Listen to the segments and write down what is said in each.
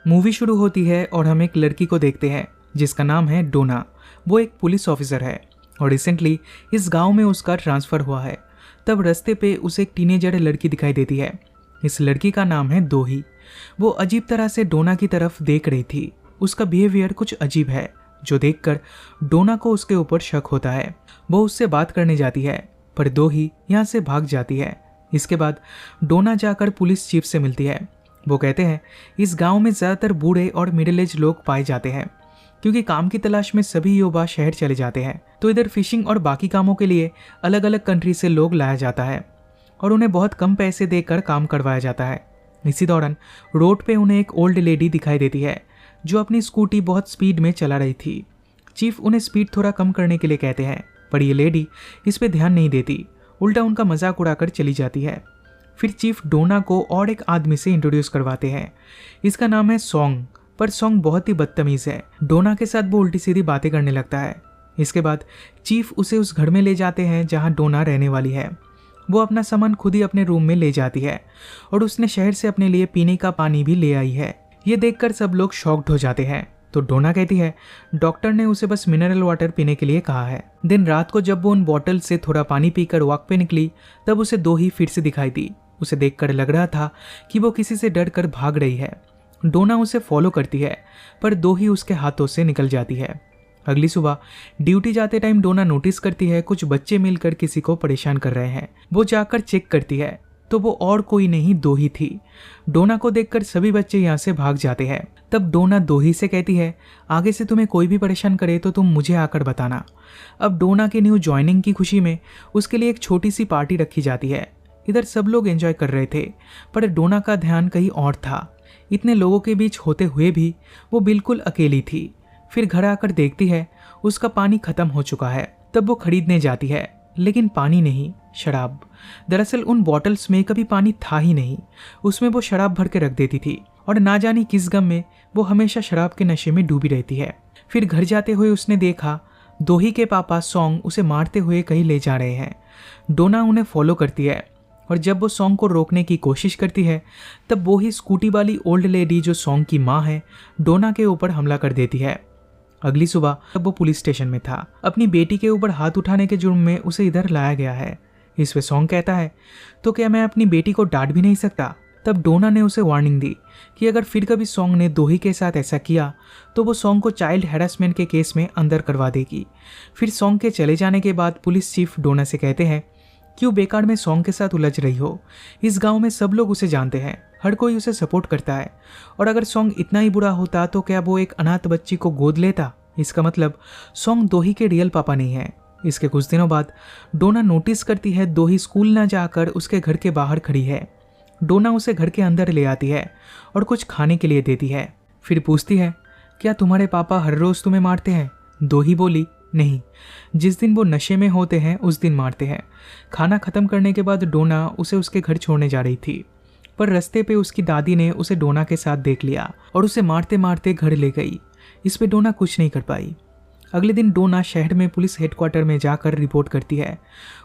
Movie शुरू होती है और हम एक लड़की को देखते हैं जिसका नाम है डोना। वो एक पुलिस ऑफिसर है और रिसेंटली इस गांव में उसका ट्रांसफ़र हुआ है। तब रास्ते पे उसे एक टीनेजर लड़की दिखाई देती है। इस लड़की का नाम है दोही। वो अजीब तरह से डोना की तरफ देख रही थी। उसका बिहेवियर कुछ अजीब है जो देखकर डोना को उसके ऊपर शक होता है। वो उससे बात करने जाती है पर दोही यहाँ से भाग जाती है। इसके बाद डोना जाकर पुलिस चीफ से मिलती है। वो कहते हैं इस गांव में ज़्यादातर बूढ़े और मिडिल एज लोग पाए जाते हैं क्योंकि काम की तलाश में सभी युवा शहर चले जाते हैं। तो इधर फिशिंग और बाकी कामों के लिए अलग अलग कंट्री से लोग लाया जाता है और उन्हें बहुत कम पैसे देकर काम करवाया जाता है। इसी दौरान रोड पे उन्हें एक ओल्ड लेडी दिखाई देती है जो अपनी स्कूटी बहुत स्पीड में चला रही थी। चीफ उन्हें स्पीड थोड़ा कम करने के लिए कहते हैं पर ये लेडी इस पे ध्यान नहीं देती, उल्टा उनका मजाक उड़ाकर चली जाती है। फिर चीफ डोना को और एक आदमी से इंट्रोड्यूस करवाते हैं। इसका नाम है सॉन्ग, पर सॉन्ग बहुत ही बदतमीज़ है। डोना के साथ वो उल्टी सीधी बातें करने लगता है। इसके बाद चीफ उसे उस घर में ले जाते हैं जहां डोना रहने वाली है। वो अपना सामान खुद ही अपने रूम में ले जाती है और उसने शहर से अपने लिए पीने का पानी भी ले आई है। ये देखकर सब लोग शॉक्ड हो जाते हैं। तो डोना कहती है डॉक्टर ने उसे बस मिनरल वाटर पीने के लिए कहा है। दिन रात को जब वो उन बॉटल से थोड़ा पानी पीकर वॉक पे निकली तब उसे दोही फिर से दिखाई दी। उसे देखकर लग रहा था कि वो किसी से डर कर भाग रही है। डोना उसे फॉलो करती है पर दोही उसके हाथों से निकल जाती है। अगली सुबह ड्यूटी जाते टाइम डोना नोटिस करती है कुछ बच्चे मिलकर किसी को परेशान कर रहे हैं। वो जाकर चेक करती है तो वो और कोई नहीं दोही थी। डोना को देखकर सभी बच्चे यहाँ से भाग जाते हैं। तब डोना दोही से कहती है आगे से तुम्हें कोई भी परेशान करे तो तुम मुझे आकर बताना। अब डोना के न्यू ज्वाइनिंग की खुशी में उसके लिए एक छोटी सी पार्टी रखी जाती है। इधर सब लोग एंजॉय कर रहे थे पर डोना का ध्यान कहीं और था। इतने लोगों के बीच होते हुए भी वो बिल्कुल अकेली थी। फिर घर आकर देखती है उसका पानी खत्म हो चुका है। तब वो खरीदने जाती है लेकिन पानी नहीं, शराब। दरअसल उन बॉटल्स में कभी पानी था ही नहीं, उसमें वो शराब भर के रख देती थी और ना जाने किस गम में वो हमेशा शराब के नशे में डूबी रहती है। फिर घर जाते हुए उसने देखा दोही के पापा सॉन्ग उसे मारते हुए कहीं ले जा रहे हैं। डोना उन्हें फॉलो करती है और जब वो सॉन्ग को रोकने की कोशिश करती है तब वो ही स्कूटी वाली ओल्ड लेडी जो सॉन्ग की माँ है डोना के ऊपर हमला कर देती है। अगली सुबह तब वो पुलिस स्टेशन में था। अपनी बेटी के ऊपर हाथ उठाने के जुर्म में उसे इधर लाया गया है। इस पे सॉन्ग कहता है तो क्या मैं अपनी बेटी को डांट भी नहीं सकता। तब डोना ने उसे वार्निंग दी कि अगर फिर कभी सॉन्ग ने दोही के साथ ऐसा किया तो वो सॉन्ग को चाइल्ड हैरेसमेंट के केस में अंदर करवा देगी। फिर सॉन्ग के चले जाने के बाद पुलिस चीफ डोना से कहते हैं क्यों बेकार में सॉन्ग के साथ उलझ रही हो। इस गांव में सब लोग उसे जानते हैं, हर कोई उसे सपोर्ट करता है और अगर सॉन्ग इतना ही बुरा होता तो क्या वो एक अनाथ बच्ची को गोद लेता। इसका मतलब सॉन्ग दोही के रियल पापा नहीं है। इसके कुछ दिनों बाद डोना नोटिस करती है दोही स्कूल ना जाकर उसके घर के बाहर खड़ी है। डोना उसे घर के अंदर ले आती है और कुछ खाने के लिए देती है। फिर पूछती है क्या तुम्हारे पापा हर रोज़ तुम्हें मारते हैं। दोही बोली नहीं, जिस दिन वो नशे में होते हैं उस दिन मारते हैं। खाना खत्म करने के बाद डोना उसे उसके घर छोड़ने जा रही थी पर रास्ते पे उसकी दादी ने उसे डोना के साथ देख लिया और उसे मारते मारते घर ले गई। इस पे डोना कुछ नहीं कर पाई। अगले दिन डोना शहर में पुलिस हेडक्वार्टर में जाकर रिपोर्ट करती है।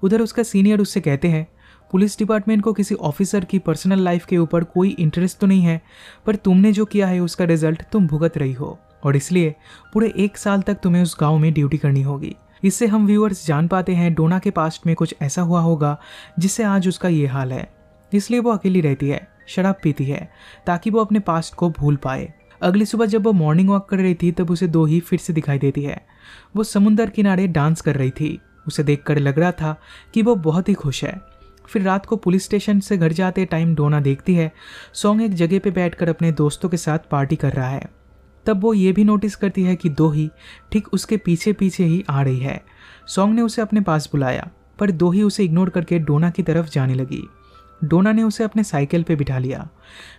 उधर उसका सीनियर उससे कहते हैं पुलिस डिपार्टमेंट को किसी ऑफिसर की पर्सनल लाइफ के ऊपर कोई इंटरेस्ट तो नहीं है पर तुमने जो किया है उसका रिजल्ट तुम भुगत रही हो और इसलिए पूरे 1 साल तक तुम्हें उस गांव में ड्यूटी करनी होगी। इससे हम व्यूअर्स जान पाते हैं डोना के पास्ट में कुछ ऐसा हुआ होगा जिससे आज उसका ये हाल है। इसलिए वो अकेली रहती है, शराब पीती है ताकि वो अपने पास्ट को भूल पाए। अगली सुबह जब वो मॉर्निंग वॉक कर रही थी तब उसे दोही फिर से दिखाई देती है। वो समुंदर किनारे डांस कर रही थी। उसे देखकर लग रहा था कि वो बहुत ही खुश है। फिर रात को पुलिस स्टेशन से घर जाते टाइम डोना देखती है सॉन्ग एक जगह पे बैठकर अपने दोस्तों के साथ पार्टी कर रहा है। तब वो ये भी नोटिस करती है कि दोही ठीक उसके पीछे पीछे ही आ रही है। सॉन्ग ने उसे अपने पास बुलाया पर दोही उसे इग्नोर करके डोना की तरफ जाने लगी। डोना ने उसे अपने साइकिल पे बिठा लिया।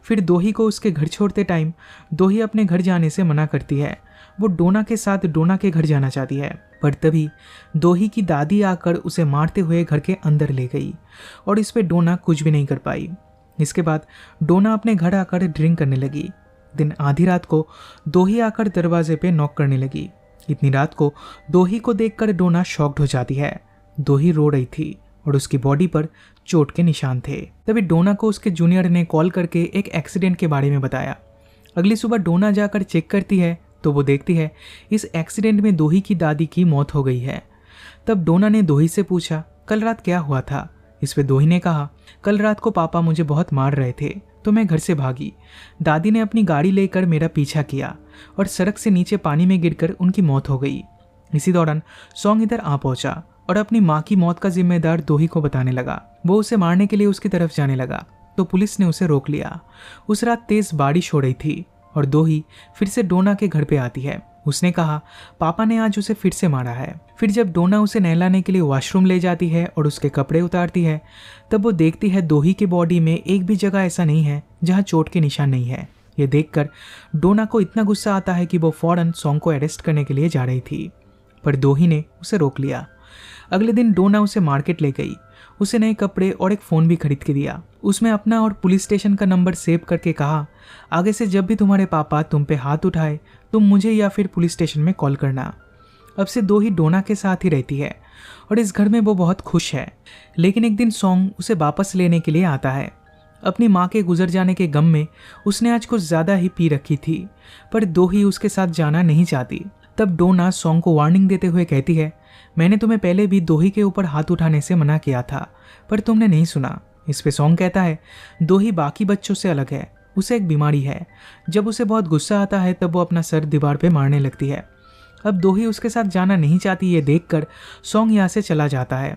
फिर दोही को उसके घर छोड़ते टाइम दोही अपने घर जाने से मना करती है। वो डोना के साथ डोना के घर जाना चाहती है पर तभी दोही की दादी आकर उसे मारते हुए घर के अंदर ले गई और इस पे डोना कुछ भी नहीं कर पाई। इसके बाद डोना अपने घर आकर ड्रिंक करने लगी। दिन आधी रात को दोही आकर दरवाजे पे नॉक करने लगी। इतनी रात को दोही को देखकर डोना शॉक्ड हो जाती है। दोही रो रही थी और उसकी बॉडी पर चोट के निशान थे। तभी डोना को उसके जूनियर ने कॉल करके एक एक्सीडेंट के बारे में बताया। अगली सुबह डोना जाकर चेक करती है तो वो देखती है इस एक्सीडेंट में दोही की दादी की मौत हो गई है। तब डोना ने दोही से पूछा कल रात क्या हुआ था। इस पे दोही ने कहा कल रात को पापा मुझे बहुत मार रहे थे तो मैं घर से भागी। दादी ने अपनी गाड़ी लेकर मेरा पीछा किया और सड़क से नीचे पानी में गिरकर उनकी मौत हो गई। इसी दौरान सॉन्ग इधर आ पहुंचा और अपनी माँ की मौत का जिम्मेदार दोही को बताने लगा। वो उसे मारने के लिए उसकी तरफ जाने लगा तो पुलिस ने उसे रोक लिया। उस रात तेज बारिश हो रही थी और दोही फिर से डोना के घर पे आती है। उसने कहा पापा ने आज उसे फिर से मारा है। फिर जब डोना उसे नहलाने के लिए वॉशरूम ले जाती है और उसके कपड़े उतारती है तब वो देखती है दोही की बॉडी में एक भी जगह ऐसा नहीं है जहाँ चोट के निशान नहीं है। ये देखकर डोना को इतना गुस्सा आता है कि वो फौरन सॉन्ग को अरेस्ट करने के लिए जा रही थी, पर दोही ने उसे रोक लिया। अगले दिन डोना उसे मार्केट ले गई। उसे नए कपड़े और एक फ़ोन भी खरीद के दिया। उसमें अपना और पुलिस स्टेशन का नंबर सेव करके कहा आगे से जब भी तुम्हारे पापा तुम पे हाथ उठाए तुम मुझे या फिर पुलिस स्टेशन में कॉल करना। अब से दोही डोना के साथ ही रहती है और इस घर में वो बहुत खुश है। लेकिन एक दिन सॉन्ग उसे वापस लेने के लिए आता है। अपनी माँ के गुजर जाने के गम में उसने आज कुछ ज़्यादा ही पी रखी थी, पर दोही उसके साथ जाना नहीं चाहती। तब डोना सॉन्ग को वार्निंग देते हुए कहती है मैंने तुम्हें पहले भी दोही के ऊपर हाथ उठाने से मना किया था पर तुमने नहीं सुना। इस पे सॉन्ग कहता है दोही बाकी बच्चों से अलग है, उसे एक बीमारी है। जब उसे बहुत गुस्सा आता है तब वो अपना सर दीवार पे मारने लगती है। अब दोही उसके साथ जाना नहीं चाहती। ये देखकर सॉन्ग यहाँ से चला जाता है।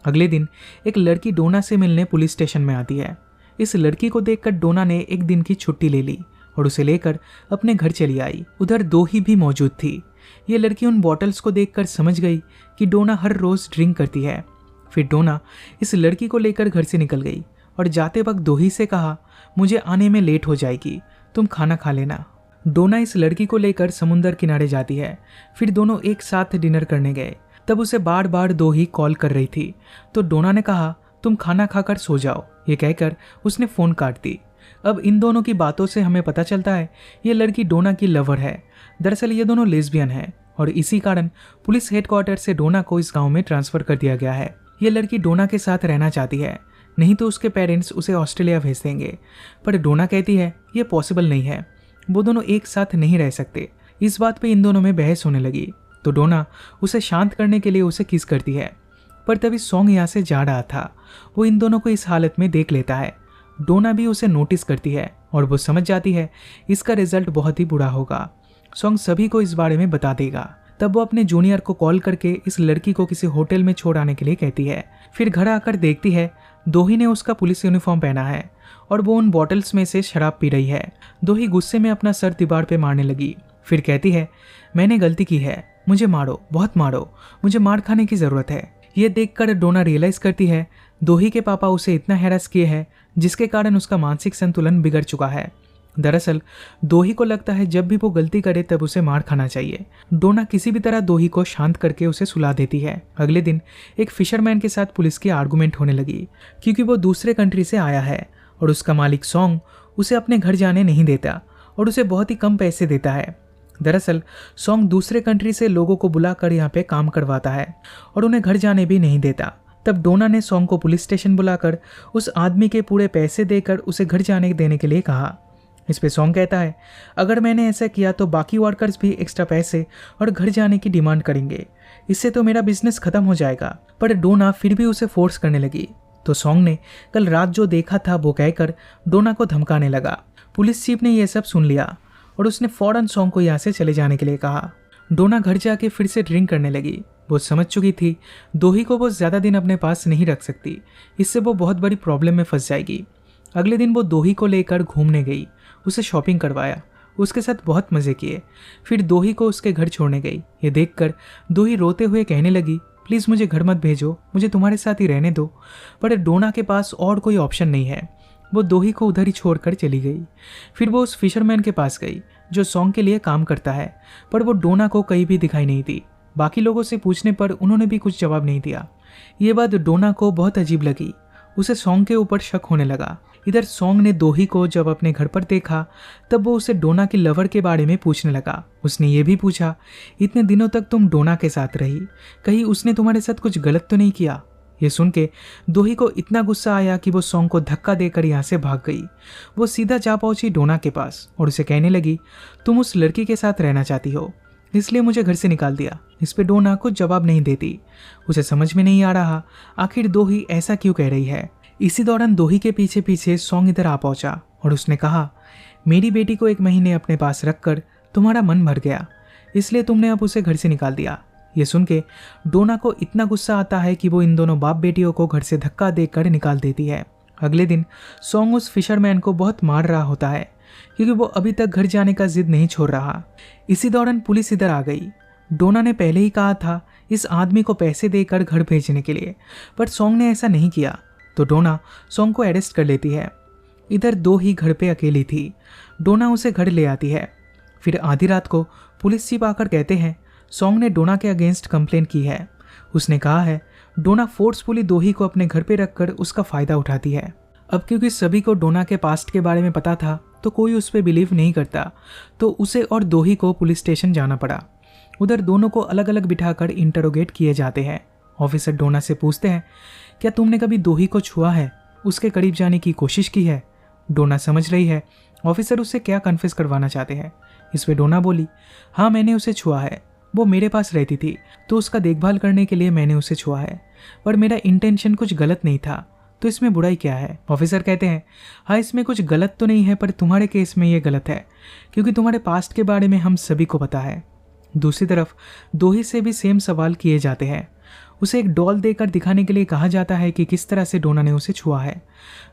अगले दिन एक लड़की डोना से मिलने पुलिस स्टेशन में आती है। इस लड़की को देखकर डोना ने एक दिन की छुट्टी ले ली और उसे लेकर अपने घर चली आई। उधर दोही भी मौजूद थी। ये लड़की उन बॉटल्स को देखकर समझ गई कि डोना हर रोज ड्रिंक करती है। फिर डोना इस लड़की को लेकर घर से निकल गई और जाते वक्त दोही से कहा मुझे आने में लेट हो जाएगी, तुम खाना खा लेना। डोना इस लड़की को लेकर समुंदर किनारे जाती है। फिर दोनों एक साथ डिनर करने गए। तब उसे बार बार दोही कॉल कर रही थी तो डोना ने कहा तुम खाना खाकर सो जाओ। ये कहकर उसने फ़ोन काट दी। अब इन दोनों की बातों से हमें पता चलता है ये लड़की डोना की लवर है। दरअसल ये दोनों लेस्बियन हैं और इसी कारण पुलिस हेडक्वार्टर से डोना को इस गांव में ट्रांसफ़र कर दिया गया है। ये लड़की डोना के साथ रहना चाहती है, नहीं तो उसके पेरेंट्स उसे ऑस्ट्रेलिया भेज देंगे। पर डोना कहती है ये पॉसिबल नहीं है, वो दोनों एक साथ नहीं रह सकते। इस बात पे इन दोनों में बहस होने लगी तो डोना उसे शांत करने के लिए उसे किस करती है। पर तभी सॉन्ग यहाँ से जा रहा था। वो इन दोनों को इस हालत में देख लेता है। डोना भी उसे नोटिस करती है और वो समझ जाती है इसका रिजल्ट बहुत ही बुरा होगा। सॉन्ग सभी को इस बारे में बता देगा। तब वो अपने जूनियर को कॉल करके इस लड़की को किसी होटल में छोड़ आने के लिए कहती है। फिर घर आकर देखती है दोही ने उसका पुलिस यूनिफॉर्म पहना है और वो उन बॉटल्स में से शराब पी रही है। दोही गुस्से में अपना सर दीवार पे मारने लगी। फिर कहती है मैंने गलती की है, मुझे मारो, बहुत मारो, मुझे मार खाने की ज़रूरत है। ये देखकर डोना रियलाइज़ करती है दोही के पापा उसे इतना हैरास किए हैं जिसके कारण उसका मानसिक संतुलन बिगड़ चुका है। दरअसल दोही को लगता है जब भी वो गलती करे तब उसे मार खाना चाहिए। डोना किसी भी तरह दोही को शांत करके उसे सुला देती है। अगले दिन एक फिशरमैन के साथ पुलिस की आर्गुमेंट होने लगी क्योंकि वो दूसरे कंट्री से आया है और उसका मालिक सॉन्ग उसे अपने घर जाने नहीं देता और उसे बहुत ही कम पैसे देता है। दरअसल सॉन्ग दूसरे कंट्री से लोगों को बुलाकर यहाँ पे काम करवाता है और उन्हें घर जाने भी नहीं देता। तब डोना ने सॉन्ग को पुलिस स्टेशन बुलाकर उस आदमी के पूरे पैसे देकर उसे घर जाने देने के लिए कहा। इस पे सॉन्ग कहता है अगर मैंने ऐसा किया तो बाकी वर्कर्स भी एक्स्ट्रा पैसे और घर जाने की डिमांड करेंगे, इससे तो मेरा बिजनेस खत्म हो जाएगा। पर डोना फिर भी उसे फोर्स करने लगी तो सॉन्ग ने कल रात जो देखा था वो कहकर डोना को धमकाने लगा। पुलिस चीफ ने यह सब सुन लिया और उसने फौरन सॉन्ग को यहाँ से चले जाने के लिए कहा। डोना घर जाके फिर से ड्रिंक करने लगी। वो समझ चुकी थी दोही को वो ज़्यादा दिन अपने पास नहीं रख सकती, इससे वो बहुत बड़ी प्रॉब्लम में फंस जाएगी। अगले दिन वो दोही को लेकर घूमने गई, उसे शॉपिंग करवाया, उसके साथ बहुत मज़े किए। फिर दोही को उसके घर छोड़ने गई। ये देखकर दोही रोते हुए कहने लगी प्लीज़ मुझे घर मत भेजो, मुझे तुम्हारे साथ ही रहने दो। पर डोना के पास और कोई ऑप्शन नहीं है। वो दोही को उधर ही छोड़कर चली गई। फिर वो उस फिशरमैन के पास गई जो सॉन्ग के लिए काम करता है, पर वो डोना को कहीं भी दिखाई नहीं दी। बाकी लोगों से पूछने पर उन्होंने भी कुछ जवाब नहीं दिया। ये बात डोना को बहुत अजीब लगी। उसे सॉन्ग के ऊपर शक होने लगा। इधर सॉन्ग ने दोही को जब अपने घर पर देखा तब वो उसे डोना की लवर के बारे में पूछने लगा। उसने ये भी पूछा इतने दिनों तक तुम डोना के साथ रही, कहीं उसने तुम्हारे साथ कुछ गलत तो नहीं किया। ये सुन के दोही को इतना गुस्सा आया कि वो सॉन्ग को धक्का देकर यहाँ से भाग गई। वो सीधा जा पहुंची डोना के पास और उसे कहने लगी, तुम उस लड़की के साथ रहना चाहती हो, इसलिए मुझे घर से निकाल दिया। इस पे डोना कुछ जवाब नहीं देती। उसे समझ में नहीं आ रहा आखिर दोही ऐसा क्यों कह रही है। इसी दौरान दोही के पीछे पीछे सॉन्ग इधर आ पहुंचा और उसने कहा, मेरी बेटी को 1 महीने अपने पास रखकर तुम्हारा मन भर गया, इसलिए तुमने अब उसे घर से निकाल दिया। ये सुन के डोना को इतना गुस्सा आता है कि वो इन दोनों बाप बेटियों को घर से धक्का देकर निकाल देती है। अगले दिन सॉन्ग उस फिशरमैन को बहुत मार रहा होता है क्योंकि वो अभी तक घर जाने का जिद नहीं छोड़ रहा। इसी दौरान पुलिस इधर आ गई। डोना ने पहले ही कहा था इस आदमी को पैसे देकर घर भेजने के लिए, पर सॉन्ग ने ऐसा नहीं किया, तो डोना सॉन्ग को अरेस्ट कर लेती है। इधर दोही घर पे अकेली थी। डोना उसे घर ले आती है। फिर आधी रात को पुलिस चीफ आकर कहते हैं सॉन्ग ने डोना के अगेंस्ट कंप्लेन की है। उसने कहा है डोना फोर्सफुली दोही को अपने घर पे रखकर उसका फ़ायदा उठाती है। अब क्योंकि सभी को डोना के पास्ट के बारे में पता था तो कोई उस पर बिलीव नहीं करता, तो उसे और दोही को पुलिस स्टेशन जाना पड़ा। उधर दोनों को अलग अलग बिठाकर इंटरोगेट किए जाते हैं। ऑफिसर डोना से पूछते हैं, क्या तुमने कभी दोही को छुआ है, उसके करीब जाने की कोशिश की है? डोना समझ रही है ऑफिसर उससे क्या कन्फेस करवाना चाहते हैं। इस पे डोना बोली, हाँ मैंने उसे छुआ है, वो मेरे पास रहती थी तो उसका देखभाल करने के लिए मैंने उसे छुआ है, पर मेरा इंटेंशन कुछ गलत नहीं था, तो इसमें बुराई क्या है? ऑफिसर कहते हैं, हाँ इसमें कुछ गलत तो नहीं है, पर तुम्हारे केस में ये गलत है क्योंकि तुम्हारे पास्ट के बारे में हम सभी को पता है। दूसरी तरफ दोही से भी सेम सवाल किए जाते हैं। उसे एक डॉल देकर दिखाने के लिए कहा जाता है कि किस तरह से डोना ने उसे छुआ है।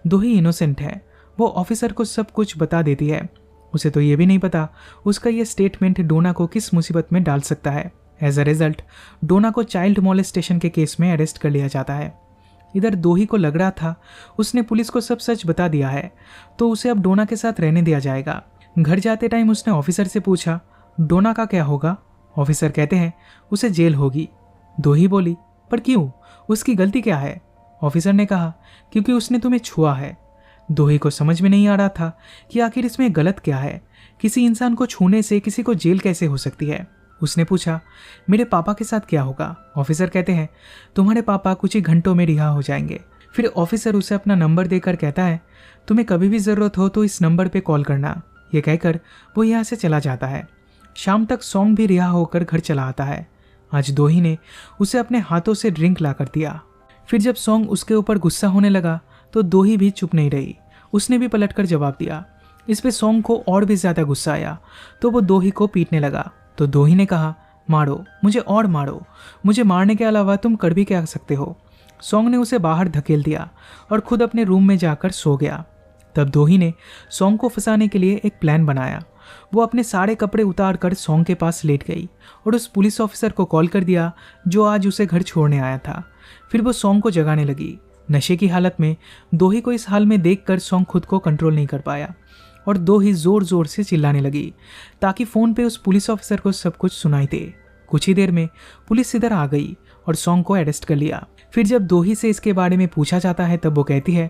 दोही इनोसेंट है, वो ऑफिसर को सब कुछ बता देती है। उसे तो ये भी नहीं पता उसका ये स्टेटमेंट डोना को किस मुसीबत में डाल सकता है। एज अ रिजल्ट डोना को चाइल्ड मोलेस्टेशन के केस में अरेस्ट कर लिया जाता है। इधर दोही को लग रहा था उसने पुलिस को सब सच बता दिया है, तो उसे अब डोना के साथ रहने दिया जाएगा। घर जाते टाइम उसने ऑफिसर से पूछा, डोना का क्या होगा? ऑफिसर कहते हैं, उसे जेल होगी। दोही बोली, पर क्यों, उसकी गलती क्या है? ऑफिसर ने कहा, क्योंकि उसने तुम्हें छुआ है। दोही को समझ में नहीं आ रहा था कि आखिर इसमें गलत क्या है। किसी इंसान को छूने से किसी को जेल कैसे हो सकती है? उसने पूछा, मेरे पापा के साथ क्या होगा? ऑफिसर कहते हैं, तुम्हारे पापा कुछ ही घंटों में रिहा हो जाएंगे। फिर ऑफिसर उसे अपना नंबर देकर कहता है, तुम्हें कभी भी ज़रूरत हो तो इस नंबर पे कॉल करना। ये कहकर वो यहाँ से चला जाता है। शाम तक सॉन्ग भी रिहा होकर घर चला आता है। आज दोही ने उसे अपने हाथों से ड्रिंक ला कर दिया। फिर जब सॉन्ग उसके ऊपर गुस्सा होने लगा तो दोही भी चुप नहीं रही, उसने भी पलटकर जवाब दिया। इस पे सॉन्ग को और भी ज़्यादा गुस्सा आया तो वो दोही को पीटने लगा। तो दोही ने कहा, मारो मुझे और मारो, मुझे मारने के अलावा तुम कर भी क्या सकते हो? सॉन्ग ने उसे बाहर धकेल दिया और खुद अपने रूम में जाकर सो गया। तब दोही ने सॉन्ग को फंसाने के लिए एक प्लान बनाया। वो अपने सारे कपड़े उतार कर सॉन्ग के पास लेट गई और उस पुलिस ऑफिसर को कॉल कर दिया जो आज उसे घर छोड़ने आया था। फिर वो सॉन्ग को जगाने लगी। नशे की हालत में दोही को इस हाल में देखकर सॉन्ग खुद को कंट्रोल नहीं कर पाया और दोही जोर जोर से चिल्लाने लगी ताकि फ़ोन पे उस पुलिस ऑफिसर को सब कुछ सुनाई दे। कुछ ही देर में पुलिस इधर आ गई और सॉन्ग को अरेस्ट कर लिया। फिर जब दोही से इसके बारे में पूछा जाता है तब वो कहती है,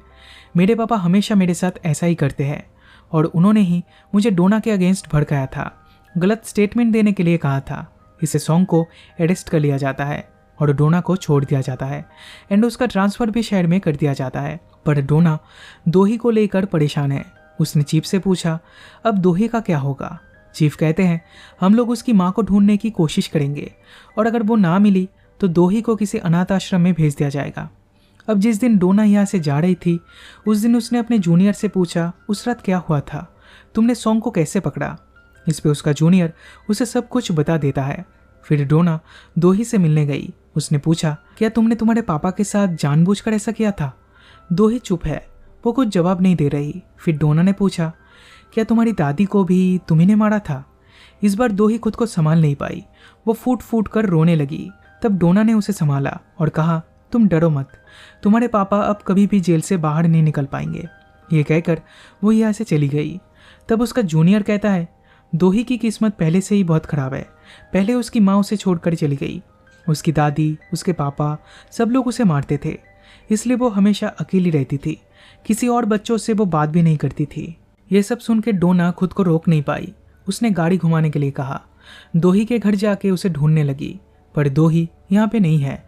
मेरे पापा हमेशा मेरे साथ ऐसा ही करते हैं और उन्होंने ही मुझे डोना के अगेंस्ट भड़काया था, गलत स्टेटमेंट देने के लिए कहा था। इसे सॉन्ग को अरेस्ट कर लिया जाता है और डोना को छोड़ दिया जाता है एंड उसका ट्रांसफ़र भी शहर में कर दिया जाता है। पर डोना दोही को लेकर परेशान है। उसने चीफ से पूछा, अब दोही का क्या होगा? चीफ कहते हैं, हम लोग उसकी माँ को ढूंढने की कोशिश करेंगे और अगर वो ना मिली तो दोही को किसी अनाथ आश्रम में भेज दिया जाएगा। अब जिस दिन डोना यहाँ से जा रही थी उस दिन उसने अपने जूनियर से पूछा, उस रात क्या हुआ था, तुमने सॉन्ग को कैसे पकड़ा? इस पे उसका जूनियर उसे सब कुछ बता देता है। फिर डोना दोही से मिलने गई। उसने पूछा, क्या तुमने तुम्हारे पापा के साथ जानबूझकर ऐसा किया था? दोही चुप है, वो कुछ जवाब नहीं दे रही। फिर डोना ने पूछा, क्या तुम्हारी दादी को भी तुम्ही ने मारा था? इस बार दोही खुद को संभाल नहीं पाई, वो फूट फूट कर रोने लगी। तब डोना ने उसे संभाला और कहा, तुम डरो मत, तुम्हारे पापा अब कभी भी जेल से बाहर नहीं निकल पाएंगे। ये कहकर वो यहाँ से चली गई। तब उसका जूनियर कहता है, दोही की किस्मत पहले से ही बहुत ख़राब है। पहले उसकी माँ उसे छोड़कर चली गई, उसकी दादी, उसके पापा सब लोग उसे मारते थे, इसलिए वो हमेशा अकेली रहती थी। किसी और बच्चों से वो बात भी नहीं करती थी। ये सब सुन के डोना खुद को रोक नहीं पाई। उसने गाड़ी घुमाने के लिए कहा। दोही के घर जाके उसे ढूंढने लगी, पर दोही यहाँ पे नहीं है।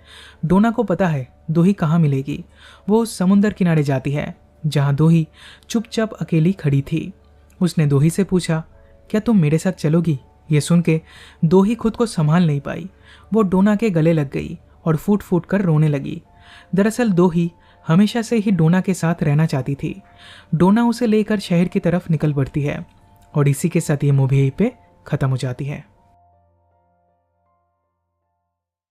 डोना को पता है दोही कहाँ मिलेगी। वो उस समुंदर किनारे जाती है जहाँ दोही चुपचाप अकेली खड़ी थी। उसने दोही से पूछा, क्या तुम मेरे साथ चलोगी? ये सुन के दोही खुद को संभाल नहीं पाई। वो डोना के गले लग गई और फूट फूट कर रोने लगी। दरअसल दोही हमेशा से ही डोना के साथ रहना चाहती थी। डोना उसे लेकर शहर की तरफ निकल पड़ती है और इसी के साथ ये मूवी यहीं पे खत्म हो जाती है।